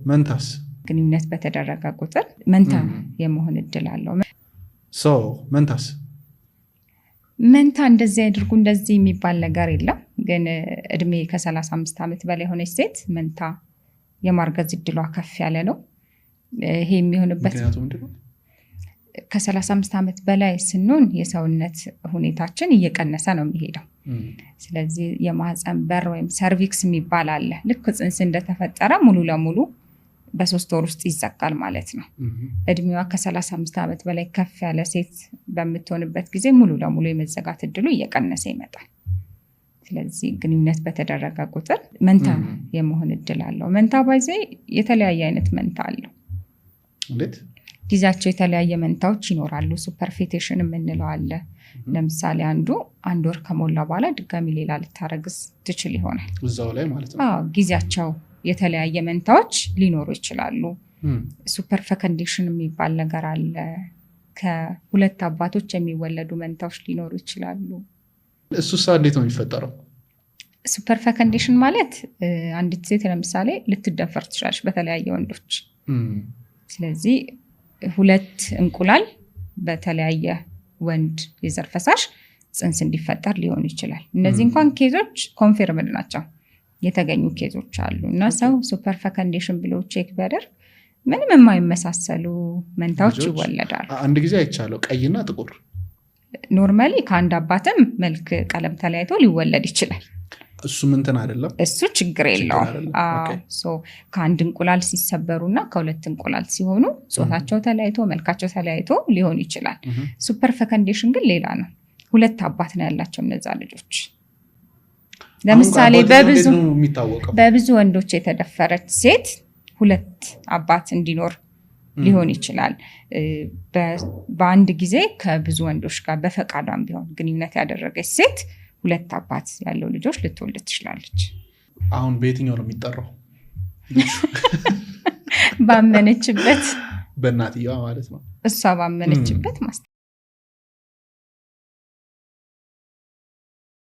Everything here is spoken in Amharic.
መንታስ ግንኙነት በተደረገ ቁጥር መንታ የመሆን እድል አለው። መንታስ መንታ እንደዚህ ያድርጉ እንደዚህ የሚባል ነገር የለም። ግን እድሜ ከ35 ዓመት በላይ ሆነች ሴት መንታ የማርገዝ እድሏ ከፍ ያለ ነው። ይሄ የሚሆንበት ከ35 ዓመት በላይ ስንሆን የሰውነት ሁኔታችን እየቀነሰ ነው የሚሄደው። ስለዚህ የማህፀን በር ወይም ሰርቪክስ የሚባል አለ። ልክ ጽንስ እንደተፈጠረ ሙሉ ለሙሉ በ3 ወር ውስጥ ይዘጋል ማለት ነው። እድሜዋ ከ35 ዓመት በላይ ከፍ ያለ ሴት በምትሆንበት ጊዜ ሙሉ ለሙሉ የመዘጋት እድሉ እየቀነሰ ይመጣል። ስለዚህ ግንኙነት በተደረገ ቁጥር መንታ የመሆን እድል አለው። መንታ ባይዜ የተለያየ አይነት መንታ አለው። እንዴት ጊዜያቸው የተለያየ መንታዎች ይኖራሉ። ሱፐርፊቴሽን የምንለው አለ። ለምሳሌ አንድ ወር ከሞላ በኋላ ድጋሚ ሌላ ልታረግዝ ትችል ይሆናል እዛው ላይ ማለት ነው። ጊዜያቸው የተለያየ መንታዎች ሊኖሩ ይችላሉ። ሱፐር ፈከንዴሽን የሚባል ነገር አለ። ከሁለት አባቶች የሚወለዱ መንታዎች ሊኖሩ ይችላሉ። እሱሳ እንዴት ነው የሚፈጠረው? ሱፐር ፈከንዴሽን ማለት አንዲት ሴት ለምሳሌ ልትደፈር ትችላለች በተለያየ ወንዶች። ስለዚህ 2 እንቁላል በተለያየ ወንድ የዘር ፈሳሽ ጽንስ እንዲፈጠር ሊሆን ይችላል። እነዚህ እንኳን ኬዞች ኮንፊርምድ ናቸው፣ የተገኙ ኬዞች አሉ። እና ሰው ሱፐር ፈከንዴሽን ብሎ ቼክ ቢያደርግ ምንም የማይመሳሰሉ መንታዎች ይወለዳሉ። አንድ ጊዜ አይቻለው ቀይና ጥቁር። ኖርማሊ ከአንድ አባትም መልክ ቀለም ተለያይቶ ሊወለድ ይችላል። እሱ ምንትን አይደለም፣ እሱ ችግር የለውም። ከአንድ እንቁላል ሲሰበሩና ከ2 እንቁላል ሲሆኑ ጾታቸው ተለያይቶ መልካቸው ተለያይቶ ሊሆን ይችላል። ሱፐር ፈከንዴሽን ግን ሌላ ነው። 2 አባት ነው ያላቸው እነዛ ልጆች። ለምሳሌ በብዙ ወንዶች የተደፈረች ሴት 2 አባት እንዲኖር ሊሆን ይችላል። በአንድ ጊዜ ከብዙ ወንዶች ጋር በፈቃዷም ቢሆን ግንኙነት ያደረገች ሴት 2 አባት ያለው ልጆች ልትወልድ ትችላለች። አሁን በየትኛው ነው የሚጠራው? ባመነችበት፣ በእናትየዋ ማለት ነው። እሷ ባመነችበት